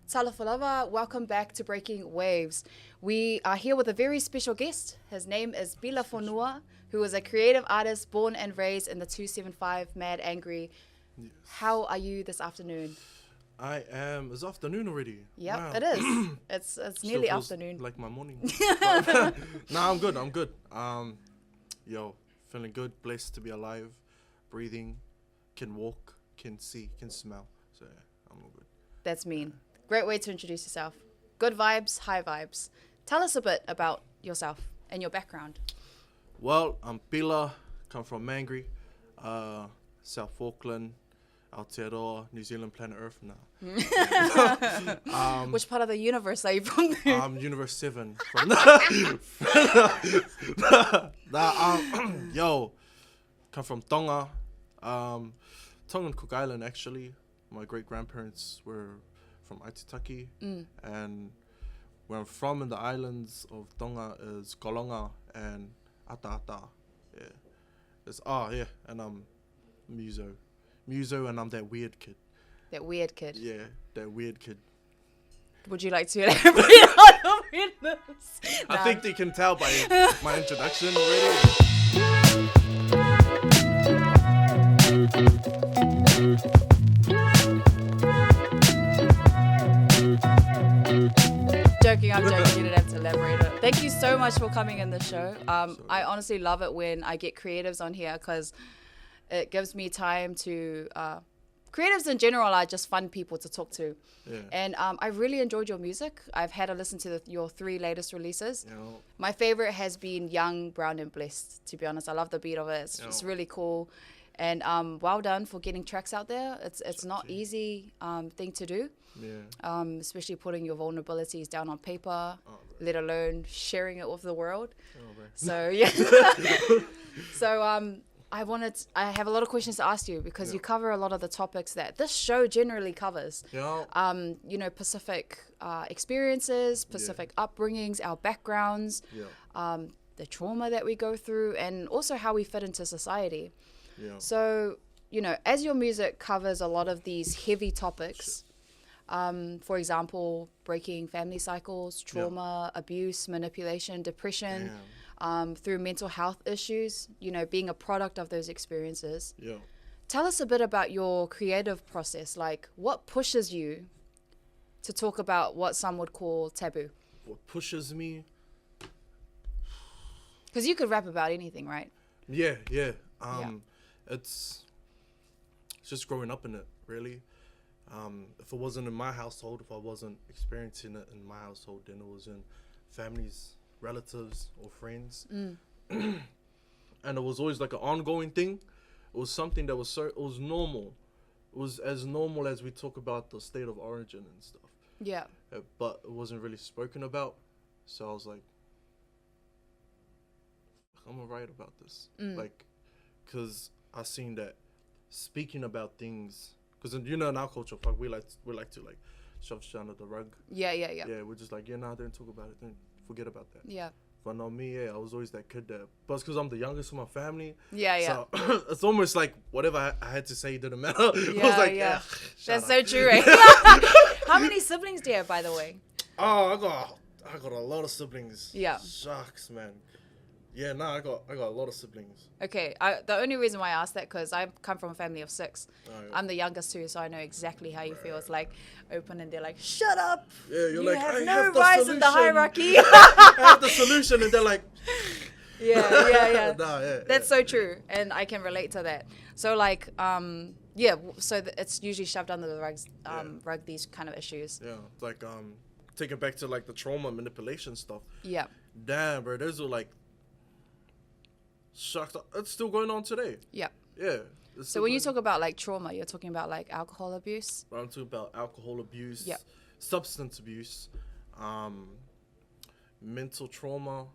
Talafalava, welcome back to Breaking Waves. We are here with a very special guest. His name is Pila Whanau, who is a creative artist born and raised in the 275 Mad Angry. Yes. How are you this afternoon? I am. It's afternoon already. Yep, Wow. it is. It's nearly Still feels afternoon. like my morning. Nah, I'm good. Feeling good. Blessed to be alive, breathing, can walk, can see, can smell. So yeah, I'm all good. That's mean. Great way to introduce yourself. Good vibes, high vibes. Tell us a bit about yourself and your background. Well, I'm Pila, come from Mangry, South Auckland, Aotearoa, New Zealand, planet Earth now. Which part of the universe are you from? Universe 7. From come from Tonga, Tongan Cook Island actually. My great-grandparents were from Aitutaki, and where I'm from in the islands of Tonga is Kolonga and Ataata. Yeah. And I'm Muso, and I'm that weird kid. That weird kid. Yeah, that weird kid. Would you like to elaborate on your weirdness? I think they can tell by my introduction already. I'm joking. You didn't have to elaborate it. Thank you so much for coming in the show. I honestly love it when I get creatives on here because it gives me time to... creatives in general are just fun people to talk to. Yeah. And I really enjoyed your music. I've had a listen to your 3 latest releases. You know, My favorite has been Young, Brown and Blessed, to be honest. I love the beat of it. It's really cool. And well done for getting tracks out there. It's not easy thing to do. Yeah. Especially putting your vulnerabilities down on paper, let alone sharing it with the world. So yeah. So I have a lot of questions to ask you because you cover a lot of the topics that this show generally covers. Yeah. Pacific experiences, Pacific upbringings, our backgrounds, the trauma that we go through, and also how we fit into society. Yeah. So, as your music covers a lot of these heavy topics, for example, breaking family cycles, trauma, abuse, manipulation, depression, through mental health issues, being a product of those experiences. Yeah. Tell us a bit about your creative process. Like, what pushes you to talk about what some would call taboo? What pushes me? Because you could rap about anything, right? Yeah. It's just growing up in it, really. If it wasn't in my household, if I wasn't experiencing it in my household, then it was in families, relatives, or friends. And it was always like an ongoing thing. It was something that was it was normal. It was as normal as we talk about the state of origin and stuff. Yeah. But it wasn't really spoken about. So I was like, I'm gonna write about this. Because I seen that speaking about things, because in our culture, we like to shove shit under the rug. Yeah. Yeah, we're just like, don't talk about it, then forget about that. Yeah. But no, me, I was always that kid that, but it's because I'm the youngest of my family. Yeah. So it's almost like whatever I had to say didn't matter. Yeah, I was like, That's so true, right? How many siblings do you have, by the way? Oh, I got a lot of siblings. Yeah. Shucks, man. Yeah, I got a lot of siblings. Okay, the only reason why I asked that because I come from a family of 6. Oh, yeah. I'm the youngest too, so I know exactly how you feel. It's like open and they're like, "Shut up! Yeah, you're You like, have I no have the rise solution. in the hierarchy." I have the solution, and they're like, yeah. That's so yeah. true, and I can relate to that. So it's usually shoved under the rug. These kind of issues. Yeah, like taking back to like the trauma manipulation stuff. Yeah. Damn, bro, those are like. Shucks, it's still going on today. Yeah. Yeah. So when you talk about like trauma, you're talking about like alcohol abuse? I'm talking about alcohol abuse, yep. substance abuse, mental trauma.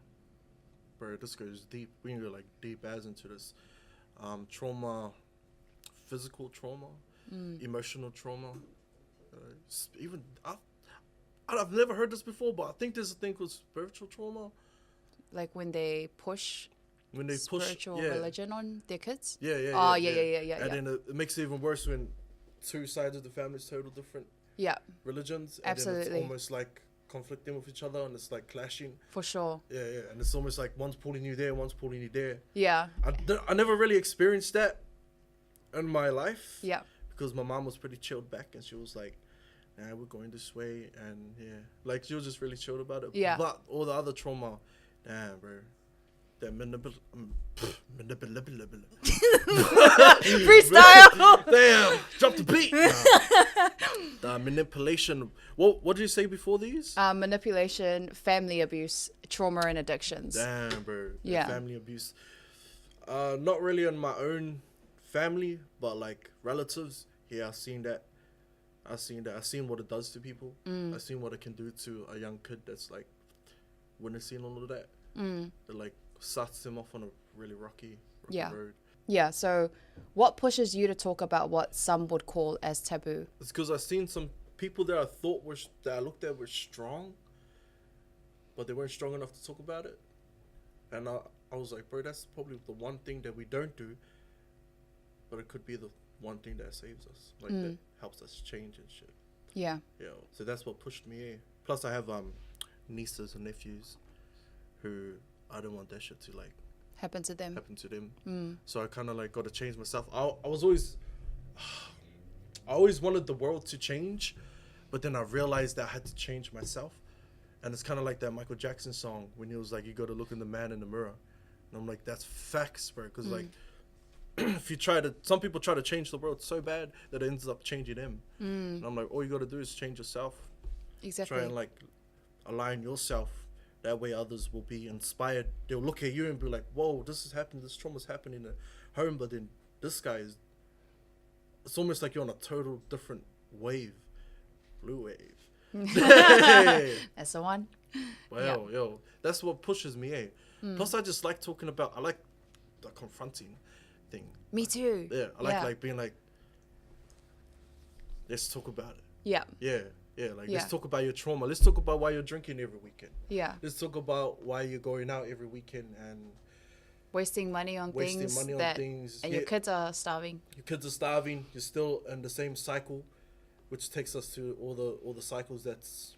Bro, this goes deep. We can go like deep as into this. Trauma, physical trauma, emotional trauma. Even I've never heard this before, but I think there's a thing called spiritual trauma. Like when they push spiritual religion on their kids? Yeah. Oh, yeah. And then it makes it even worse when 2 sides of the family is totally different. Yeah. religions. And Absolutely. then it's almost like conflicting with each other, and it's like clashing. For sure. Yeah, and it's almost like one's pulling you there, one's pulling you there. Yeah. I never really experienced that in my life. Yeah. Because my mom was pretty chilled back, and she was like, nah, we're going this way, and like she was just really chilled about it. Yeah. But all the other trauma, damn, bro. That Freestyle. Damn, drop the beat. The manipulation. What did you say before these? Manipulation, family abuse, trauma, and addictions. Damn, bro. Yeah. Family abuse. Not really in my own family, but like relatives. Yeah, I've seen that. I've seen what it does to people. I've seen what it can do to a young kid that's like witnessing all of that. It like starts him off on a really rocky road. Yeah, so what pushes you to talk about what some would call as taboo? It's because I've seen some people that I looked at were strong, but they weren't strong enough to talk about it. And I was like, bro, that's probably the one thing that we don't do, but it could be the one thing that saves us, like that helps us change and shit. Yeah. Yeah. So that's what pushed me in. Plus I have nieces and nephews who I don't want that shit to like Happen to them. So I kind of like got to change myself. I always wanted the world to change, but then I realized that I had to change myself. And it's kind of like that Michael Jackson song when he was like, you got to look in the man in the mirror. And I'm like, that's facts, bro. Because like, if you some people try to change the world so bad that it ends up changing them. And I'm like, all you got to do is change yourself. Exactly. Try and like align yourself. That way others will be inspired. They'll look at you and be like, whoa, this has happened. This trauma's happening in a home. But then this guy it's almost like you're on a total different wave. Bluwave. That's the one. Well, yo, that's what pushes me, eh? Plus, I just like talking about, I like the confronting thing. Me too. Yeah, I like being like, let's talk about it. Yeah. Let's talk about your trauma. Let's talk about why you're drinking every weekend. Yeah. Let's talk about why you're going out every weekend and wasting money on things. And your kids are starving. Your kids are starving. You're still in the same cycle, which takes us to all the cycles that's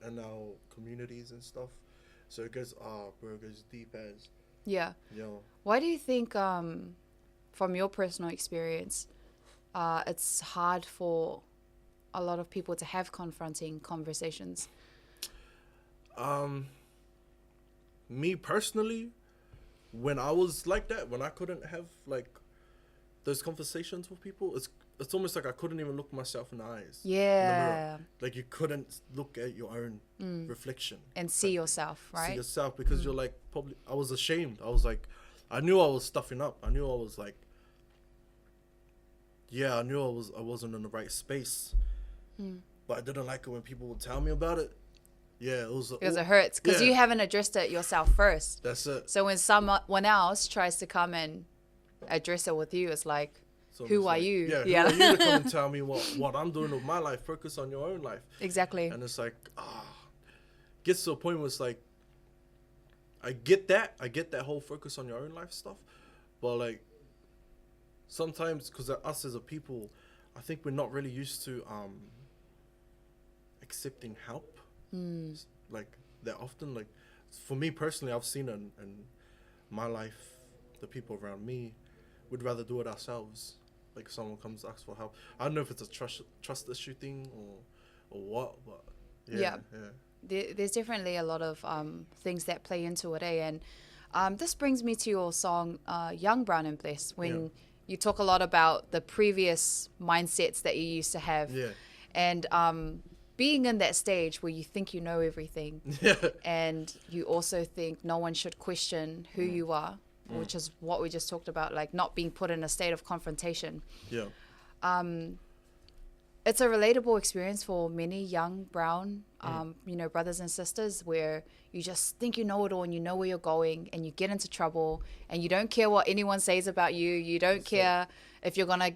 in our communities and stuff. So it goes, it goes deep as. Yeah. Yo. Why do you think, from your personal experience, it's hard for a lot of people to have confronting conversations? Me personally, when I was like that, when I couldn't have like those conversations with people, it's almost like I couldn't even look myself in the eyes. Yeah. Like you couldn't look at your own reflection and see yourself, right? See yourself, because you're like, probably I was ashamed. I was like, I knew I was stuffing up. I knew I was like, I knew I wasn't in the right space. But I didn't like it when people would tell me about it. Yeah, it was because it hurts, because you haven't addressed it yourself first. That's it. So when someone else tries to come and address it with you, it's like, who are you? Who are you to come and tell me what I'm doing with my life? Focus on your own life. Exactly. And it's like, gets to a point where it's like, I get that whole focus on your own life stuff, but like sometimes, because us as a people, I think we're not really used to accepting help like that often. Like for me personally, I've seen in my life, the people around me would rather do it ourselves. Like if someone comes to ask for help, I don't know if it's a trust issue thing or what, but yeah. There's definitely a lot of things that play into it, and this brings me to your song Young, Brown and Blessed, when you talk a lot about the previous mindsets that you used to have, and being in that stage where you think you know everything, and you also think no one should question who you are, which is what we just talked about, like not being put in a state of confrontation. It's a relatable experience for many young brown brothers and sisters, where you just think you know it all and you know where you're going, and you get into trouble and you don't care what anyone says about you. You don't care if you're gonna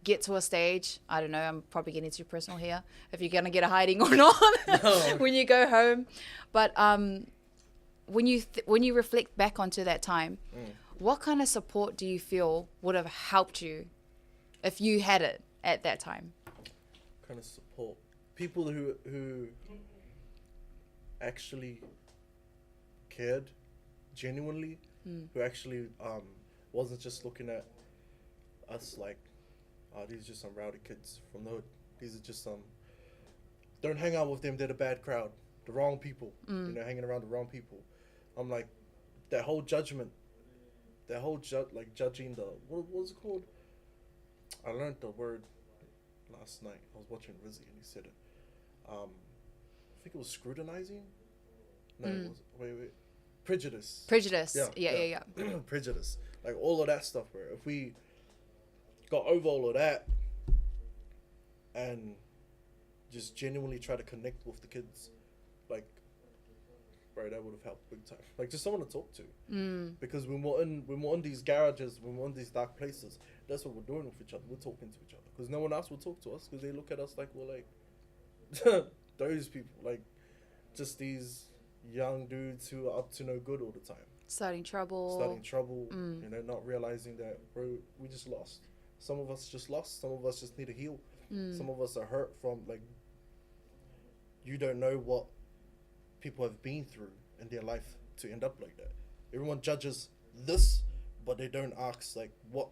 get to a stage, I don't know, I'm probably getting too personal here, if you're gonna get a hiding or not when you go home. But when you reflect back onto that time, what kind of support do you feel would have helped you if you had it at that time? kind of support people who actually cared genuinely, who actually wasn't just looking at us like, oh, these are just some rowdy kids from the hood. These are just some. Don't hang out with them. They're the bad crowd, the wrong people. You know, hanging around the wrong people. I'm like, that whole judgment, judging the what was it called? I learned the word last night. I was watching Rizzy and he said it. I think it was scrutinizing. No, it was wait. Prejudice. Yeah. Prejudice. Like all of that stuff, bro. If we got over all of that and just genuinely try to connect with the kids, like, bro, that would have helped big time. Like, just someone to talk to. Because when we're in these garages, when we're in these dark places, that's what we're doing with each other. We're talking to each other. Because no one else will talk to us because they look at us like we're like those people, like just these young dudes who are up to no good all the time. Starting trouble. You know, not realizing that, bro, we just lost. Some of us just lost. Some of us just need to heal. Some of us are hurt from, like, you don't know what people have been through in their life to end up like that. Everyone judges this, but they don't ask, like, what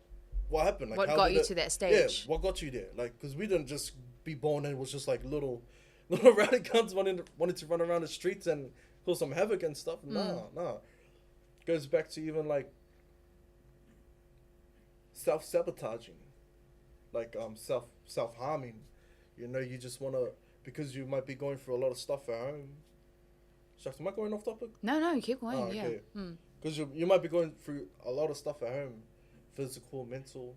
happened? Like, what how got you it, to that stage? Yeah, what got you there? Like, because we didn't just be born and it was just like little rowdy cunts wanted to run around the streets and cause some havoc and stuff. Nah. Goes back to even like self-sabotaging, like self-harming. You know, you just wanna, because you might be going through a lot of stuff at home. Shucks, am I going off topic? No, keep going. Okay. Yeah. Because you might be going through a lot of stuff at home, physical, mental,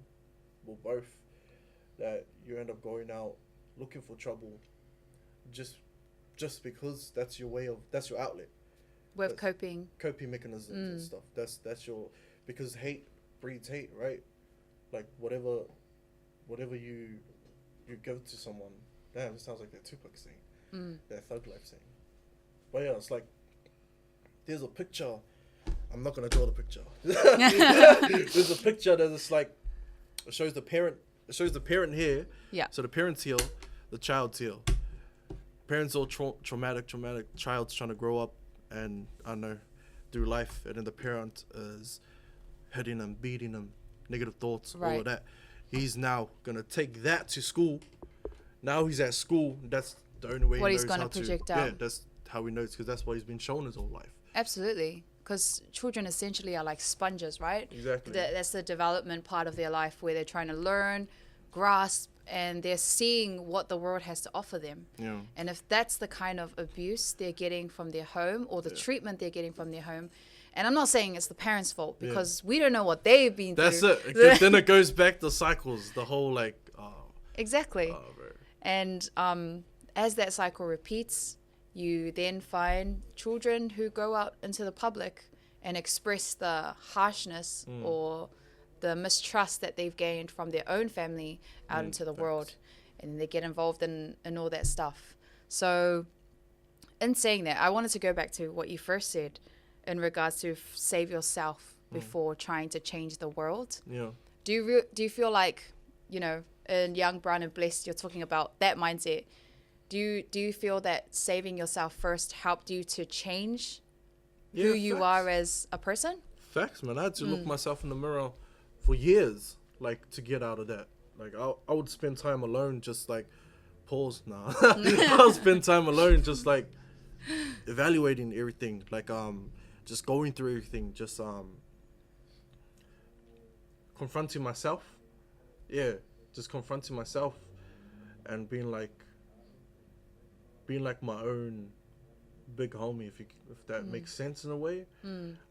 or both, that you end up going out looking for trouble, just because that's your outlet. With coping mechanisms and stuff. That's your, because hate breeds hate, right? Like whatever you give to someone. Damn, it sounds like that Tupac saying, that Thug Life saying. But yeah, it's like, there's a picture. I'm not gonna draw the picture. There's a picture that is like, it shows the parent here. Yeah. So the parent's here, the child's here. Parents all traumatic. Child's trying to grow up and, I don't know, do life, and then the parent is hitting them, beating them, negative thoughts, all of that. He's now gonna take that to school. Now he's at school. That's the only way what he knows he's gonna how project to. out. Yeah, that's how he knows, because that's what he's been shown his whole life. Absolutely, because children essentially are like sponges, right? Exactly. That's the development part of their life where they're trying to learn, grasp, and they're seeing what the world has to offer them. Yeah. And if that's the kind of abuse they're getting from their home, or the treatment they're getting from their home, and I'm not saying it's the parents' fault, because we don't know what they've been through. That's it. Then it goes back to cycles, the whole like... Exactly. And as that cycle repeats, you then find children who go out into the public and express the harshness or the mistrust that they've gained from their own family out into the world, and they get involved in all that stuff. So in saying that, I wanted to go back to what you first said in regards to save yourself before trying to change the world. Yeah. Do you feel like, you know, in Young, Brown and Blessed, you're talking about that mindset? Do you feel that saving yourself first helped you to change who you are as a person? Facts, man. I had to look myself in the mirror for years, like, to get out of that. Like, I would spend time alone, just like, pause now. I would spend time alone, just like evaluating everything, like just going through everything, just confronting myself. Yeah, just confronting myself and being like my own big homie, if that makes sense in a way.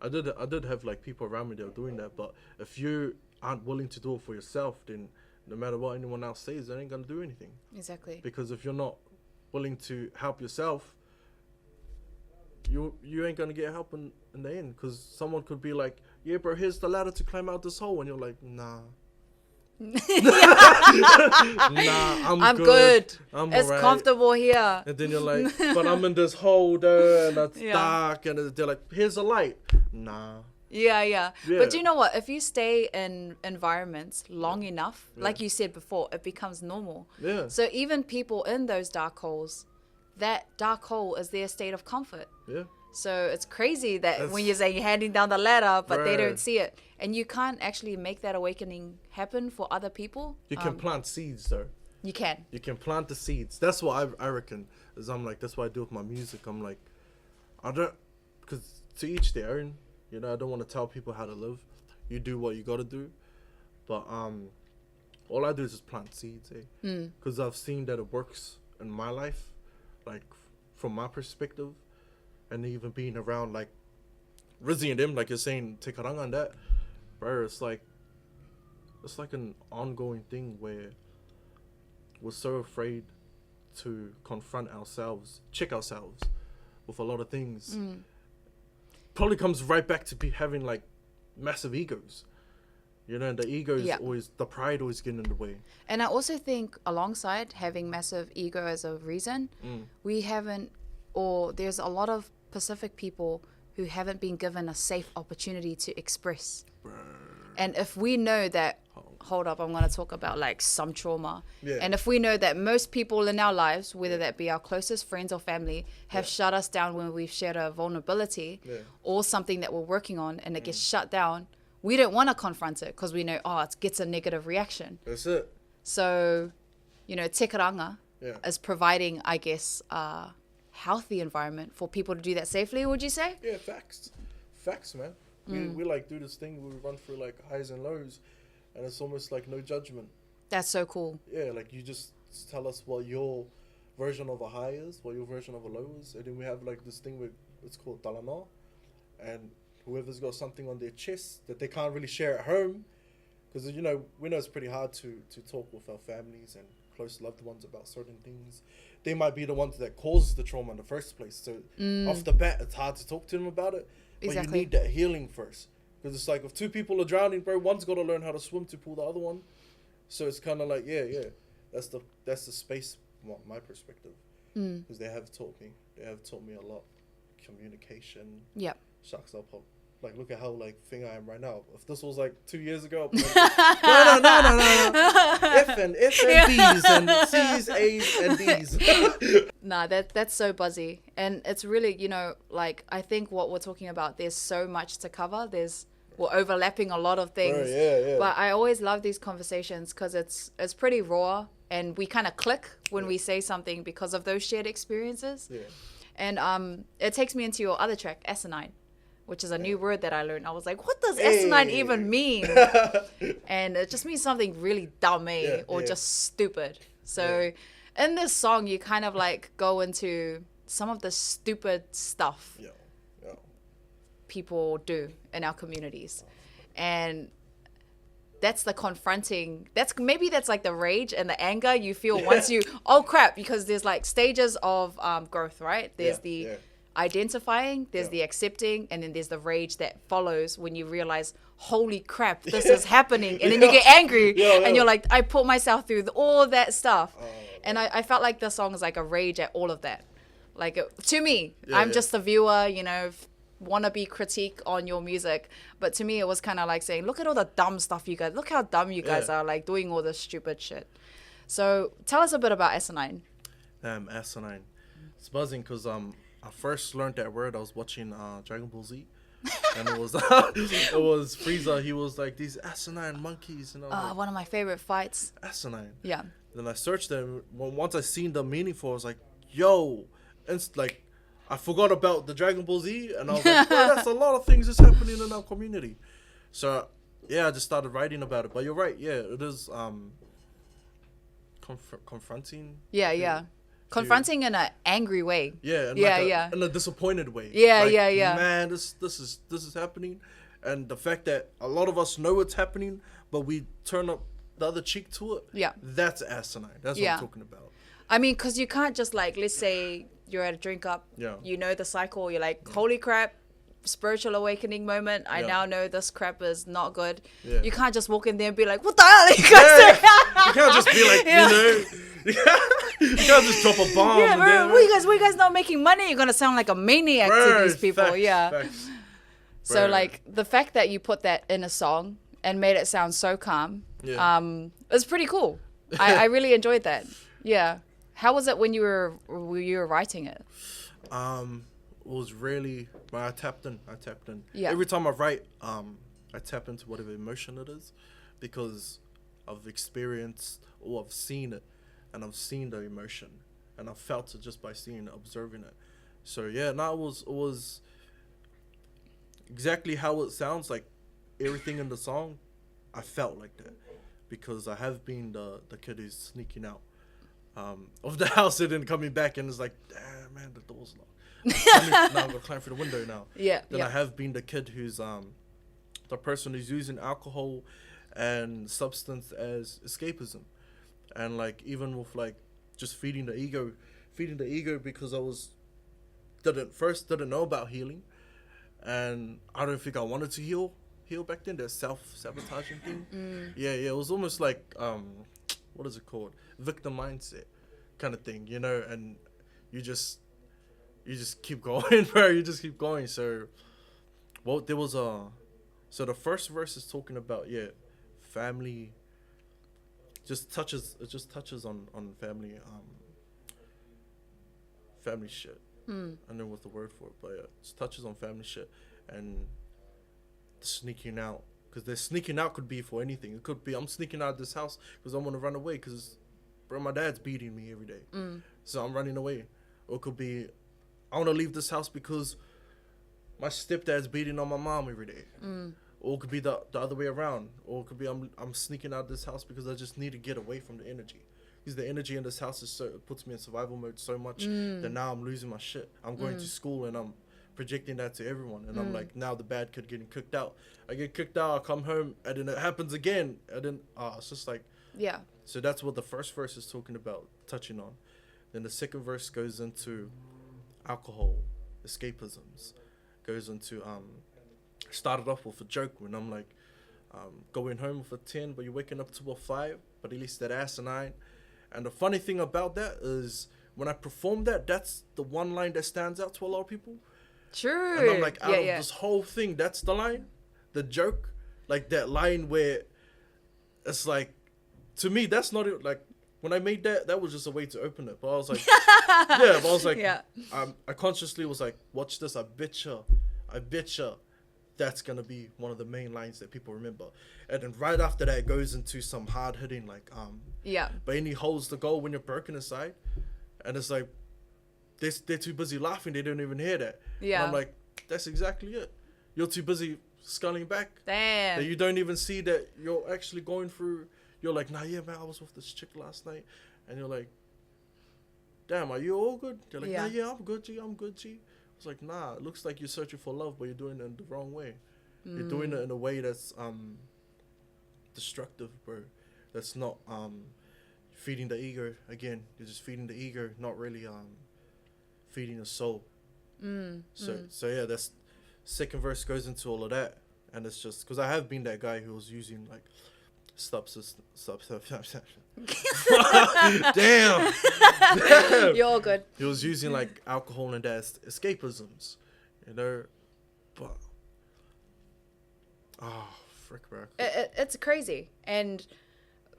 I did have like people around me that were doing that, but if you aren't willing to do it for yourself, then no matter what anyone else says, they ain't gonna do anything. Exactly. Because if you're not willing to help yourself, you ain't gonna get help in the end. Because someone could be like, yeah, bro, here's the ladder to climb out this hole, and you're like, nah. Nah, I'm good. It's right. Comfortable here. And then you're like, but I'm in this hole there, and it's dark, and they're like, here's a light. Nah. Yeah. But you know what? If you stay in environments long enough, like you said before, it becomes normal. Yeah. So even people in those dark holes, that dark hole is their state of comfort. Yeah. So it's crazy that when you're saying you're handing down the ladder, but they don't see it. And you can't actually make that awakening happen for other people. You can plant seeds, though. You can. You can plant the seeds. That's what I reckon. Is I'm like, that's what I do with my music. I'm like, because to each their own. You know, I don't want to tell people how to live. You do what you got to do. But all I do is just plant seeds, because I've seen that it works in my life, like from my perspective, and even being around like Rizzy and them, like you're saying, Te Karanga and that, bro, it's like an ongoing thing where we're so afraid to confront ourselves, check ourselves with a lot of things. Probably comes right back to be having like massive egos, you know, and the ego is always, the pride always getting in the way. And I also think alongside having massive ego as a reason, we haven't, or there's a lot of Pacific people who haven't been given a safe opportunity to express. And if we know that, hold up, I'm going to talk about like some trauma. And if we know that most people in our lives, whether that be our closest friends or family, have shut us down when we've shared a vulnerability or something that we're working on, and it gets shut down, we don't want to confront it because we know, it gets a negative reaction. That's it. So, you know, Te Karanga is providing, I guess, a healthy environment for people to do that safely, would you say? Yeah, facts, man. We like do this thing where we run through like highs and lows, and it's almost like no judgment. That's so cool. Yeah, like you just tell us what your version of a high is, what your version of a low is, and then we have like this thing where it's called talanoa, and whoever's got something on their chest that they can't really share at home, because you know we know it's pretty hard to talk with our families and close loved ones about certain things. They might be the ones that caused the trauma in the first place, so off the bat it's hard to talk to them about it. But you need that healing first. Because it's like if two people are drowning, bro, one's got to learn how to swim to pull the other one. So it's kind of like, that's the space, my perspective. Because they have taught me a lot. Communication. Yep. Shucks up. Like, look at how, like, thing I am right now. If this was, like, 2 years ago, I'd be like, no. F and B's and C's, A's, and D's. Nah, that's so buzzy. And it's really, you know, like, I think what we're talking about, there's so much to cover. We're overlapping a lot of things. Yeah. But I always love these conversations because it's pretty raw. And we kind of click when we say something because of those shared experiences. Yeah. And it takes me into your other track, Asinine, which is a new word that I learned. I was like, what does asinine even mean? And it just means something really dumb, or just stupid. So in this song, you kind of like go into some of the stupid stuff people do in our communities. And that's the confronting, that's like the rage and the anger you feel once you, oh crap, because there's like stages of growth, right? There's the identifying, there's the accepting, and then there's the rage that follows when you realize, holy crap, this is happening. And then you get angry and you're like, I put myself through all that stuff. And I felt like the song is like a rage at all of that. Like to me, I'm just the viewer, you know, wannabe critique on your music, but to me it was kind of like saying, look at all the dumb stuff you guys, look how dumb you guys are, like doing all this stupid shit. So tell us a bit about Asinine. Asinine, it's buzzing because I first learned that word, I was watching Dragon Ball Z, and it was Frieza. He was like, these asinine monkeys, and I was like, one of my favorite fights. Asinine. Yeah. Then I searched them. Once I seen the meaning for it, I was like, yo, it's like I forgot about the Dragon Ball Z, and I was like, well, that's a lot of things that's happening in our community. So, I just started writing about it. But you're right, it is confronting. Yeah. Confronting in an angry way. Yeah, in a disappointed way. Yeah. Man, this is happening, and the fact that a lot of us know it's happening, but we turn up the other cheek to it. Yeah, that's asinine. That's what I'm talking about. I mean, because you can't just like, let's say you're at a drink up, you know the cycle, you're like, holy crap, spiritual awakening moment, I now know this crap is not good. You can't just walk in there and be like, what the hell are you guys doing? You can't just be like, you know, you can't just drop a bomb. What you guys not making money? You're gonna sound like a maniac to these people. Facts. So Right. like the fact that you put that in a song and made it sound so calm, Yeah. is pretty cool. I really enjoyed that. Yeah. How was it when you were writing it? It was really when I tapped in. Yeah. Every time I write, I tap into whatever emotion it is, because I've experienced or I've seen it, and I've seen the emotion, and I've felt it just by seeing it, observing it. So yeah, no, it was exactly how it sounds like. Everything in the song, I felt like that, because I have been the kid who's sneaking out of the house and then coming back, and it's like, damn man, the door's locked. Now I'm gonna climb through the window now. Yeah. Then I have been the kid who's the person who's using alcohol and substance as escapism, and like even with like just feeding the ego, because I didn't know about healing, and I don't think I wanted to heal back then. That self-sabotaging thing. Yeah, it was almost like what is it called, victim mindset kind of thing, and you just keep going, bro. You just keep going. So there was so the first verse is talking about family. It just touches on family family shit. I don't know what the word for it, but yeah, it just touches on family shit and sneaking out, because the sneaking out could be for anything. It could be I'm sneaking out of this house because I want to run away because bro, my dad's beating me every day, so I'm running away. Or it could be I want to leave this house because my stepdad's beating on my mom every day. Or it could be the other way around. Or it could be I'm sneaking out of this house because I just need to get away from the energy. Because the energy in this house it puts me in survival mode so much that now I'm losing my shit. I'm going to school and I'm projecting that to everyone, and I'm like, now the bad kid getting kicked out. I get kicked out, I come home, and then it happens again, and then it's just like, Yeah. so that's what the first verse is talking about, touching on. Then the second verse goes into alcohol, escapisms, goes into started off with a joke when I'm like going home with a 10, but you're waking up to a 5, but at least that asinine. And the funny thing about that is when I perform that, that's the one line that stands out to a lot of people. True. And I'm like, out of this whole thing, that's the line, the joke, like that line where it's like, to me, that's not it. Like when I made that was just a way to open it. But I was like, I consciously was like, watch this, I betcha, that's gonna be one of the main lines that people remember. And then right after that, it goes into some hard hitting, like but any holds the goal when you're broken inside, and it's like they're too busy laughing, they don't even hear that. Yeah. And I'm like, that's exactly it. You're too busy sculling back. Damn. That you don't even see that you're actually going through. You're like, nah, yeah, man, I was with this chick last night, and you're like, damn, are you all good? You're like, nah, yeah, I'm good, G. It's like, nah, it looks like you're searching for love, but you're doing it in the wrong way. You're doing it in a way that's destructive, bro. That's not feeding the ego. Again, you're just feeding the ego, not really feeding the soul. So yeah, that's second verse goes into all of that, and it's just because I have been that guy who was using like damn. You're all good. He was using like alcohol and as escapisms, but frick, bro. It's crazy. And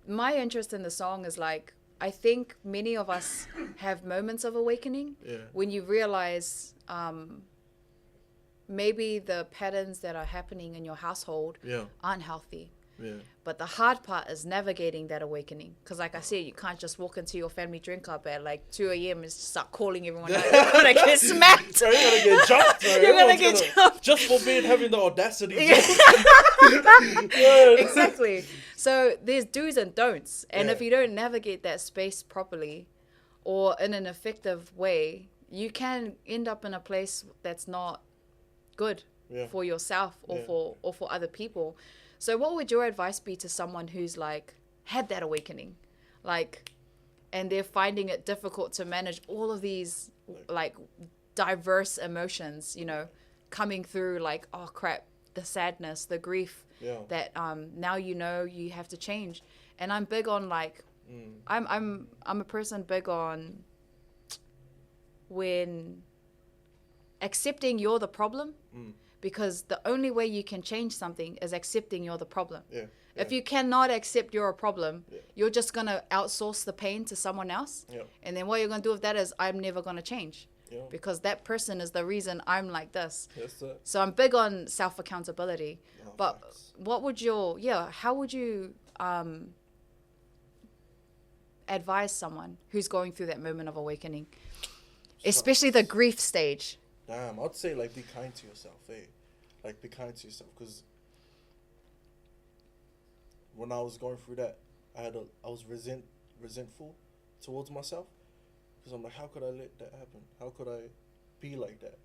my interest in the song is like, I think many of us have moments of awakening when you realize maybe the patterns that are happening in your household aren't healthy. Yeah. But the hard part is navigating that awakening. Because like I said, you can't just walk into your family drink club at like 2 a.m. and just start calling everyone out. You're going to get smacked. You're going to get jumped. Bro. You're going to get jumped. Just for being having the audacity. Exactly. So there's do's and don'ts. And if you don't navigate that space properly or in an effective way, you can end up in a place that's not good for yourself or for other people. So what would your advice be to someone who's like had that awakening, like, and they're finding it difficult to manage all of these like diverse emotions, you know, coming through, like, oh crap, the sadness, the grief that now you know you have to change. And I'm big on like I'm a person big on when accepting you're the problem because the only way you can change something is accepting you're the problem. Yeah. If you cannot accept you're a problem, Yeah. you're just going to outsource the pain to someone else. Yeah. And then what you're going to do with that is, I'm never going to change. Yeah. Because that person is the reason I'm like this. That's it. So I'm big on self-accountability. Oh, but facts. what would how would you advise someone who's going through that moment of awakening? Especially the grief stage. Damn, I'd say like be kind to yourself, Like be kind to yourself, because when I was going through that, I was resentful towards myself, because I'm like, how could I let that happen? How could I be like that?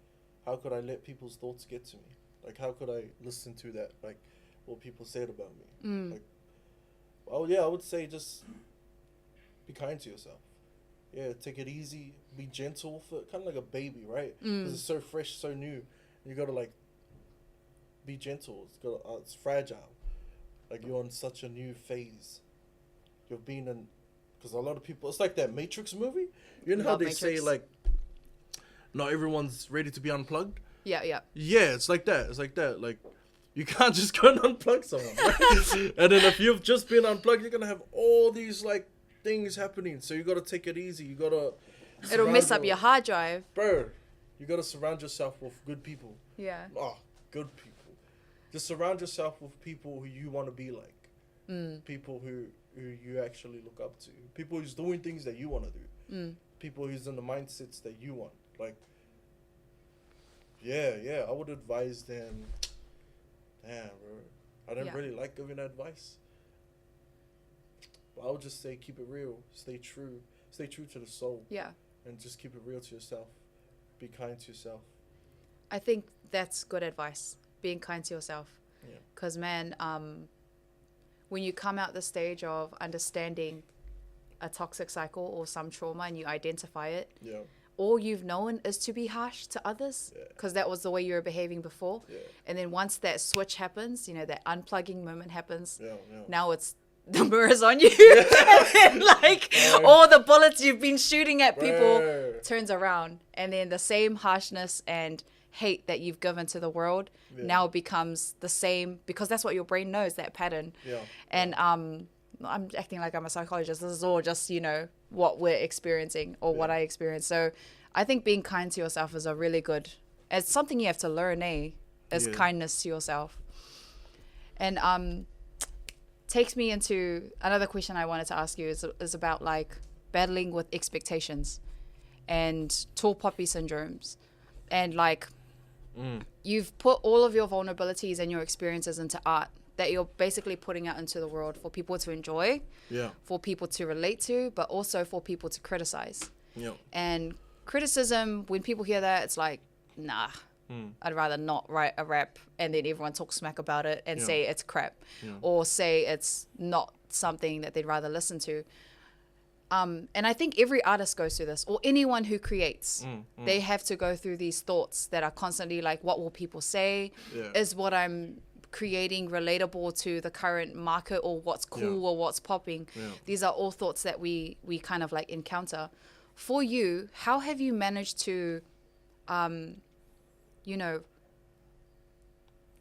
How could I let people's thoughts get to me? Like, how could I listen to that? Like, what people said about me? Like, oh yeah, I would say just be kind to yourself. Yeah, take it easy. Be gentle for kind of like a baby, right? Because it's so fresh, so new. You gotta like be gentle. It's fragile. Like you're on such a new phase. You've been in, because a lot of people. It's like that Matrix movie. You know how they say like, not everyone's ready to be unplugged. Yeah. Yeah, it's like that. It's like that. Like, you can't just go and unplug someone. Right? And then if you've just been unplugged, you're gonna have all these like things happening. So you gotta take it easy. You gotta. It'll mess up your hard drive. Bro, you gotta surround yourself with good people. Yeah. Oh, good people. Just surround yourself with people who you want to be like. People who you actually look up to. People who's doing things that you want to do. People who's in the mindsets that you want. Like, yeah, I would advise them. Damn, bro. I don't really like giving advice. But I would just say keep it real. Stay true. Stay true to the soul. Yeah. And just keep it real to yourself. Be kind to yourself. I think that's good advice. Being kind to yourself. Yeah. Because, man, when you come out the stage of understanding a toxic cycle or some trauma and you identify it, all you've known is to be harsh to others because that was the way you were behaving before. Yeah. And then once that switch happens, that unplugging moment happens, now it's the mirror's on you. And then, like, all the bullets you've been shooting at people turns around. And then the same harshness and hate that you've given to the world now becomes the same, because that's what your brain knows, that pattern. And I'm acting like I'm a psychologist. This is all just what we're experiencing or what I experience. So I think being kind to yourself is a really good, it's something you have to learn, is kindness to yourself. And takes me into another question I wanted to ask you is about like battling with expectations and tall poppy syndromes. And like you've put all of your vulnerabilities and your experiences into art that you're basically putting out into the world for people to enjoy, for people to relate to, but also for people to criticize. And criticism, when people hear that, it's like, nah, I'd rather not write a rap and then everyone talks smack about it and say it's crap or say it's not something that they'd rather listen to. And I think every artist goes through this, or anyone who creates. They have to go through these thoughts that are constantly like, what will people say? Is what I'm creating relatable to the current market, or what's cool or what's popping? These are all thoughts that we kind of like encounter. For you, how have you managed to, how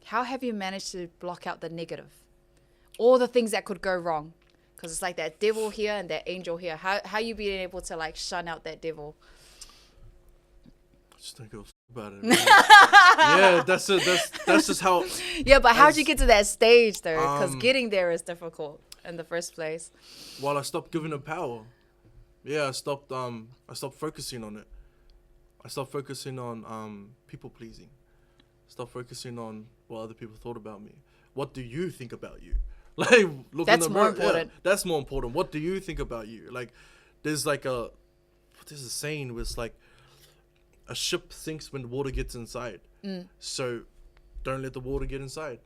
have you managed to block out the negative? All the things that could go wrong? Because it's like that devil here and that angel here. How you being able to like shun out that devil? Just don't give a about it. Yeah, that's just how. Yeah, but how'd you get to that stage though? Because getting there is difficult in the first place. Well, I stopped giving it power. Yeah, I stopped focusing on it. I stopped focusing on people pleasing. Stop focusing on what other people thought about me. What do you think about you? Like, look that's in the more mirror. important. Yeah, that's more important. What do you think about you? Like, there's a saying where it's like, a ship sinks when the water gets inside. So don't let the water get inside.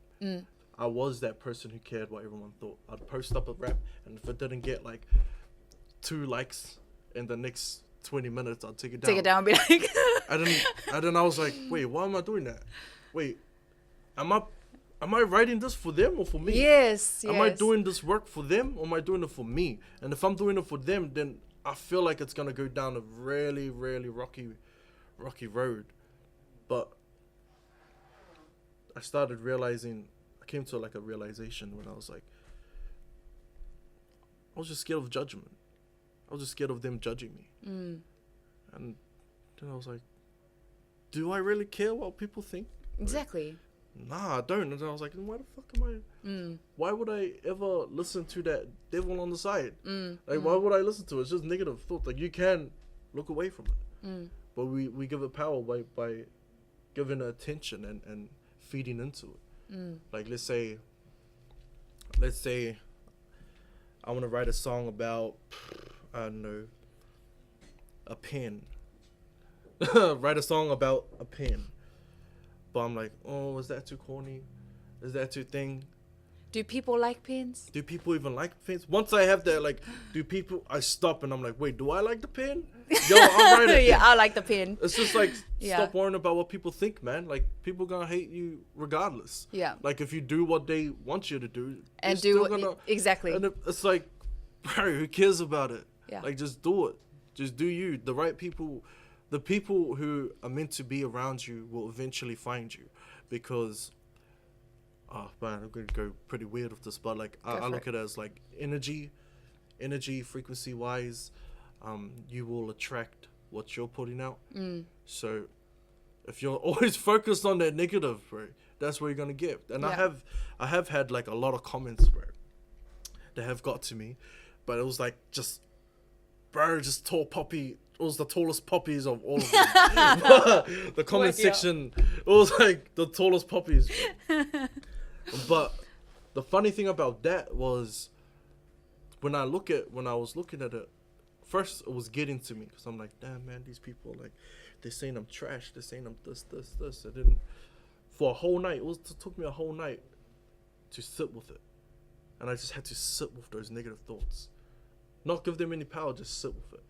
I was that person who cared what everyone thought. I'd post up a rap, and if it didn't get like 2 likes in the next 20 minutes, I'd take it down. Take it down and be like... And then I was like, wait, why am I doing that? Wait, am I writing this for them or for me? Yes. Am I doing this work for them, or am I doing it for me? And if I'm doing it for them, then I feel like it's going to go down a really, really rocky road. But I started realizing, I came to like a realization when I was like, I was just scared of judgment. I was just scared of them judging me. And then I was like, do I really care what people think? Exactly. Like, nah, I don't. And then I was like, why the fuck am I? Why would I ever listen to that devil on the side? Like, why would I listen to it? It's just negative thought. Like, you can look away from it. But we give it power by giving it attention and feeding into it. Like, let's say I want to write a song about, I don't know, a pen. Write a song about a pen. But I'm like, oh, is that too corny? Is that too thing? Do people like pens? Do people even like pens? Once I have that, like, I stop and I'm like, wait, do I like the pen? Yo, I'll write it. Yeah, I like the pen. It's just like, stop worrying about what people think, man. Like, people gonna hate you regardless. Yeah. Like, if you do what they want you to do. And do what, exactly. And it's like, bro, who cares about it? Yeah. Like, just do it. Just do you. The right people, the people who are meant to be around you will eventually find you. Because, oh man, I'm going to go pretty weird with this, but like, I look at it as like energy frequency wise, you will attract what you're putting out. So if you're always focused on that negative, bro, that's what you're going to get. And I have had like a lot of comments, bro, that have got to me, but it was like, just tall poppy. It was the tallest poppies of all of them. The comment section, it was like the tallest poppies. But the funny thing about that was, when I was looking at it, first it was getting to me, because I'm like, damn man, these people, like, they're saying I'm trash, they're saying I'm this. I didn't, for a whole night, it took me a whole night to sit with it. And I just had to sit with those negative thoughts. Not give them any power, just sit with it.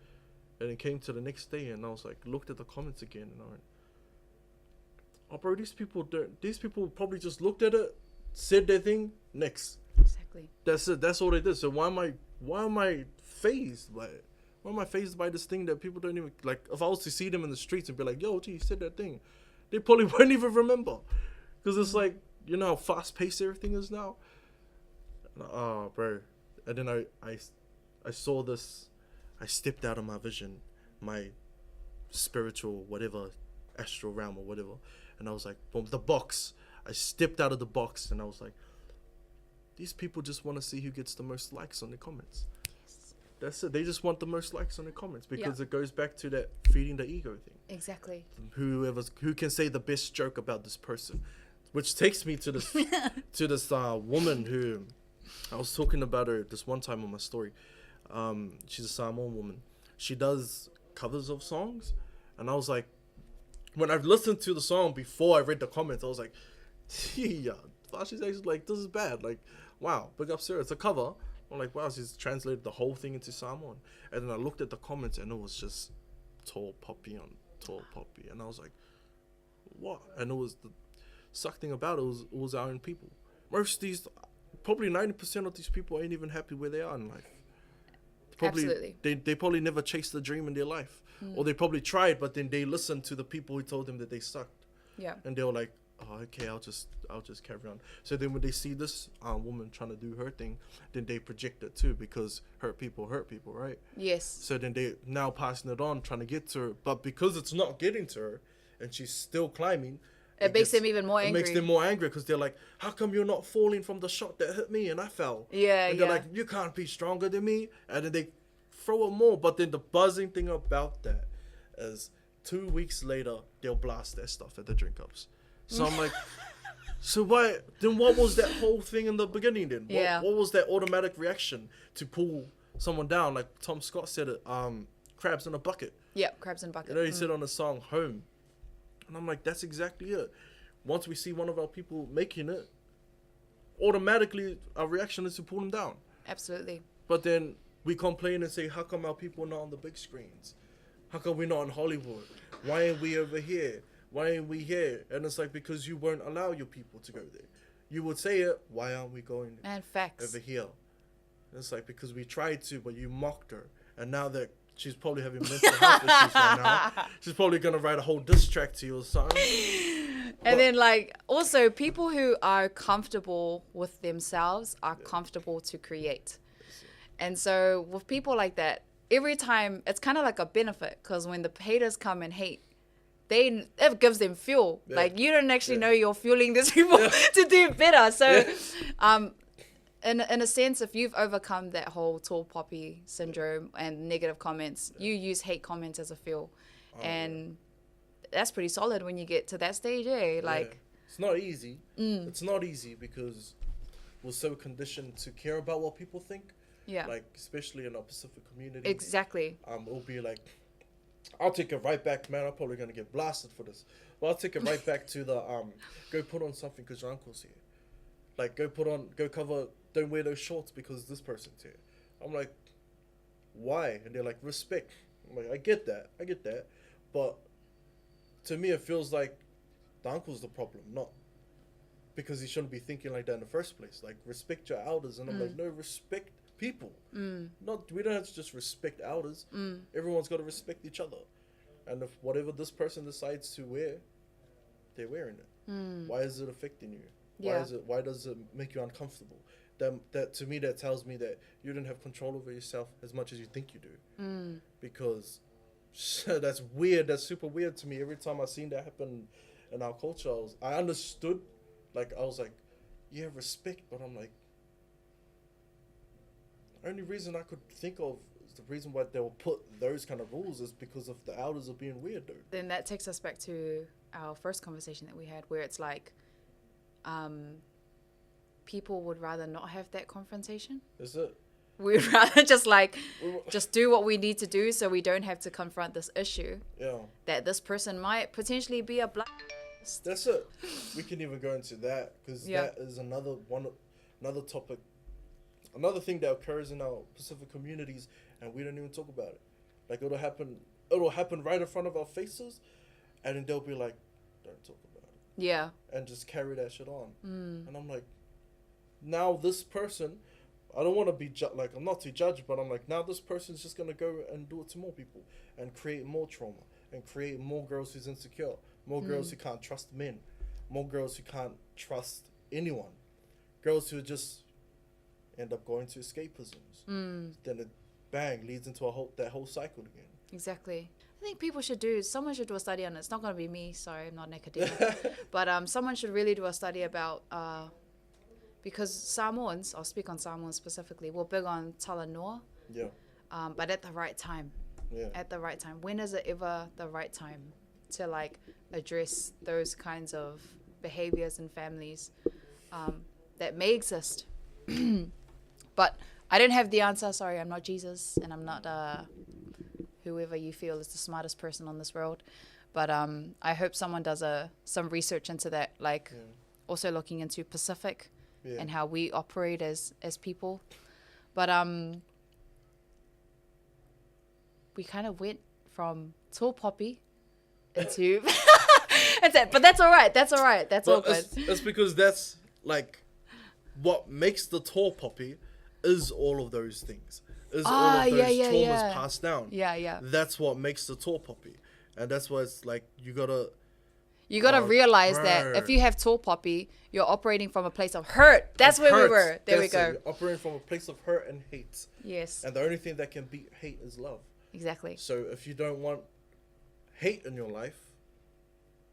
And it came to the next day, and I was like, looked at the comments again, and I went, oh bro, these people probably just looked at it, said their thing, next. Exactly. That's it. That's all they did. So why am I phased by it? Why am I phased by this thing that people don't even, like, if I was to see them in the streets and be like, yo, gee, you said that thing, they probably won't even remember. Because it's like, you know how fast paced everything is now? Oh, bro. And then I saw this, I stepped out of my vision, my spiritual, whatever, astral realm or whatever. And I was like, boom, the box. I stepped out of the box and I was like, these people just want to see who gets the most likes on the comments. Yes. That's it. They just want the most likes on the comments, because it goes back to that feeding the ego thing. Exactly. Who can say the best joke about this person, which takes me to this woman who I was talking about her this one time on my story. She's a Samoan woman. She does covers of songs, and I was like, when I've listened to the song before I read the comments, I was like, yeah, she's actually like, this is bad. Like, wow, big up Sarah. It's a cover. I'm like, wow, she's translated the whole thing into Samoan. And then I looked at the comments, and it was just tall poppy on tall poppy, and I was like, what? And it was the suck thing about it was our own people. Most of these, probably 90% of these people ain't even happy where they are in life. Absolutely. They probably never chased a dream in their life. Or they probably tried, but then they listened to the people who told them that they sucked. Yeah. And they were like, oh, okay, I'll just carry on. So then when they see this woman trying to do her thing, then they project it too, because hurt people, right? Yes. So then they now passing it on, trying to get to her. But because it's not getting to her and she's still climbing, it makes them even more angry. It makes them more angry, because they're like, how come you're not falling from the shot that hit me and I fell? Yeah, and they're like, you can't be stronger than me. And then they throw it more. But then the buzzing thing about that is 2 weeks later, they'll blast their stuff at the drink ups. So I'm like, so why? Then what was that whole thing in the beginning then? What was that automatic reaction to pull someone down? Like Tom Scott said it, crabs in a bucket. Yeah, crabs in a bucket. You know, he said on the song Home. And I'm like, that's exactly it. Once we see one of our people making it, automatically our reaction is to pull them down. Absolutely. But then we complain and say, how come our people are not on the big screens? How come we're not in Hollywood? Why ain't we over here? Why ain't we here? And it's like, because you won't allow your people to go there. You would say it, why aren't we going and facts over here? And it's like, because we tried to, but you mocked her. And now that she's probably having mental health issues right now, she's probably going to write a whole diss track to you or something. And then like also people who are comfortable with themselves are comfortable to create. And so with people like that, every time it's kind of like a benefit, because when the haters come and hate, it gives them fuel. Like you don't actually know you're fueling these people to do better. So in a sense, if you've overcome that whole tall poppy syndrome and negative comments, you use hate comments as a fuel. And that's pretty solid when you get to that stage, like it's not easy. It's not easy because we're so conditioned to care about what people think. Like especially in our Pacific community. Exactly. It'll be like, I'll take it right back, man. I'm probably gonna get blasted for this, but I'll take it right back to the go put on something because your uncle's here. Like go cover. Don't wear those shorts because this person's here. I'm like, why? And they're like, respect. I'm like, I get that, but to me it feels like the uncle's the problem, not because he shouldn't be thinking like that in the first place. Like respect your elders, and I'm like, no, respect people. Not we don't have to just respect elders. Everyone's got to respect each other, and if whatever this person decides to wear, they're wearing it. Why is it affecting you? Why does it make you uncomfortable? That to me, that tells me that you don't have control over yourself as much as you think you do. Because that's weird. That's super weird to me. Every time I seen that happen in our culture, I understood. Like I was like, yeah, respect. But I'm like, the only reason I could think of is the reason why they will put those kind of rules is because of the elders are being weird, though. Then that takes us back to our first conversation that we had, where it's like, people would rather not have that confrontation. Is it? We'd rather just do what we need to do so we don't have to confront this issue. That this person might potentially be a black. That's it. We can even go into that because that is another topic, another thing that occurs in our Pacific communities, and we don't even talk about it. Like it'll happen right in front of our faces, and then they'll be like, "Don't talk about it." Yeah. And just carry that shit on. And I'm like, now this person, I don't want to be like, I'm not to judge, but I'm like, now this person's just gonna go and do it to more people and create more trauma and create more girls who's insecure, more girls who can't trust men, more girls who can't trust anyone, girls who just end up going to escapisms. Then it leads into that whole cycle again. Exactly. I think someone should do a study on it. It's not going to be me, sorry, I'm not an academic. But someone should really do a study about, because Samoans, I'll speak on Samoans specifically, we're big on talanoa. But at the right time. At the right time. When is it ever the right time to like address those kinds of behaviors in families that may exist? But I don't have the answer. Sorry, I'm not Jesus, and I'm not whoever you feel is the smartest person on this world. But I hope someone does some research into that, like also looking into Pacific and how we operate as people. But we kind of went from tall poppy into but that's all right. That's all good. That's because that's like what makes the tall poppy is all of those things. Is all of those traumas passed down. That's what makes the tall poppy. And that's why it's like you gotta realize that if you have tall poppy, you're operating from a place of hurt. That's where we were. There we go. You're operating from a place of hurt and hate. Yes. And the only thing that can beat hate is love. Exactly. So if you don't want hate in your life,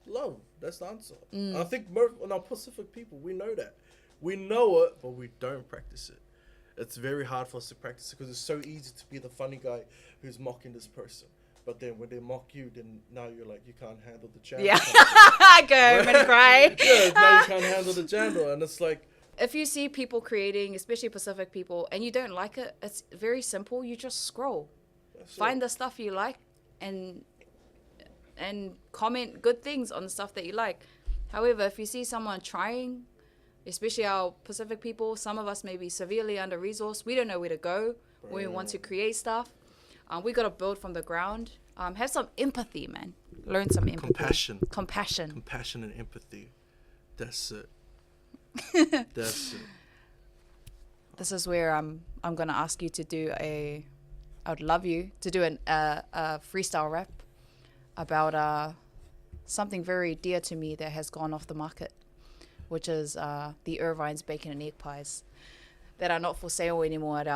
love. That's the answer. I think in our Pacific people, we know that. We know it, but we don't practice it. It's very hard for us to practice it because it's so easy to be the funny guy who's mocking this person. But then when they mock you, then now you're like, you can't handle the channel. Yeah. Go home and cry. Now you can't handle the channel. And it's like, if you see people creating, especially Pacific people, and you don't like it, it's very simple. You just scroll. Find the stuff you like and comment good things on the stuff that you like. However, if you see someone trying, especially our Pacific people, some of us may be severely under-resourced. We don't know where to go when we want to create stuff. We got to build from the ground. Have some empathy, man. Learn some empathy. Compassion and empathy. That's it. That's it. This is where I'm going to ask you to do I would love you to do a freestyle rap about something very dear to me that has gone off the market, which is the Irvine's bacon and egg pies that are not for sale anymore at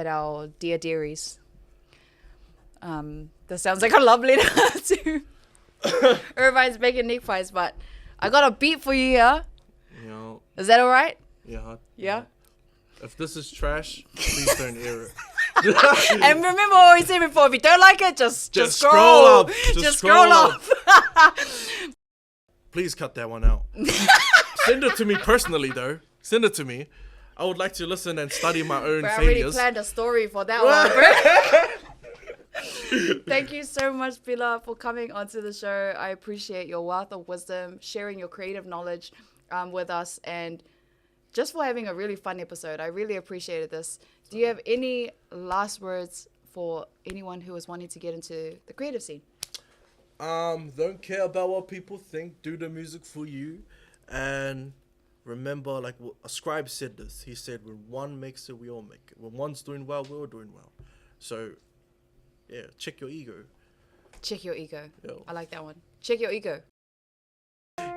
our dear dairies. That sounds like a love letter to Irvine's bacon and egg pies, but I got a beat for you here. You know, is that all right? Yeah. If this is trash, please don't air it. And remember what we said before, if you don't like it, just scroll up. Just scroll up. Please cut that one out. Send it to me personally, though. Send it to me. I would like to listen and study my own I failures. already planned a story for that one, bro. Thank you so much, Pila, for coming onto the show. I appreciate your wealth of wisdom, sharing your creative knowledge with us, and just for having a really fun episode. I really appreciated this. Do you have any last words for anyone who is wanting to get into the creative scene? Don't care about what people think. Do the music for you. And remember, like a scribe said this. He said, when one makes it, we all make it. When one's doing well, we're all doing well. So, yeah, check your ego. Check your ego. Yo. I like that one. Check your ego.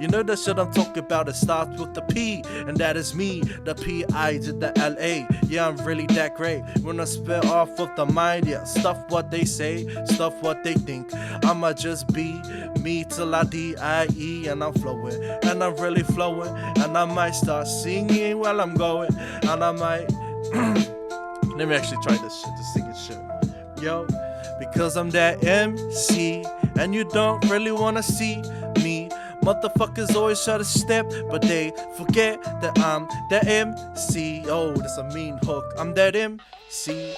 You know the shit I'm talking about, it starts with the P, and that is me, the P-I to the L-A. Yeah, I'm really that great. When I spit off of the mind, yeah, stuff what they say, stuff what they think. I'ma just be me till I D-I-E, and I'm flowing, and I'm really flowing, and I might start singing while I'm going, and I might, let me actually try this shit, this singing shit. Yo, because I'm that MC, and you don't really wanna see me. Motherfuckers always try to step, but they forget that I'm the MC. Oh, that's a mean hook. I'm that MC.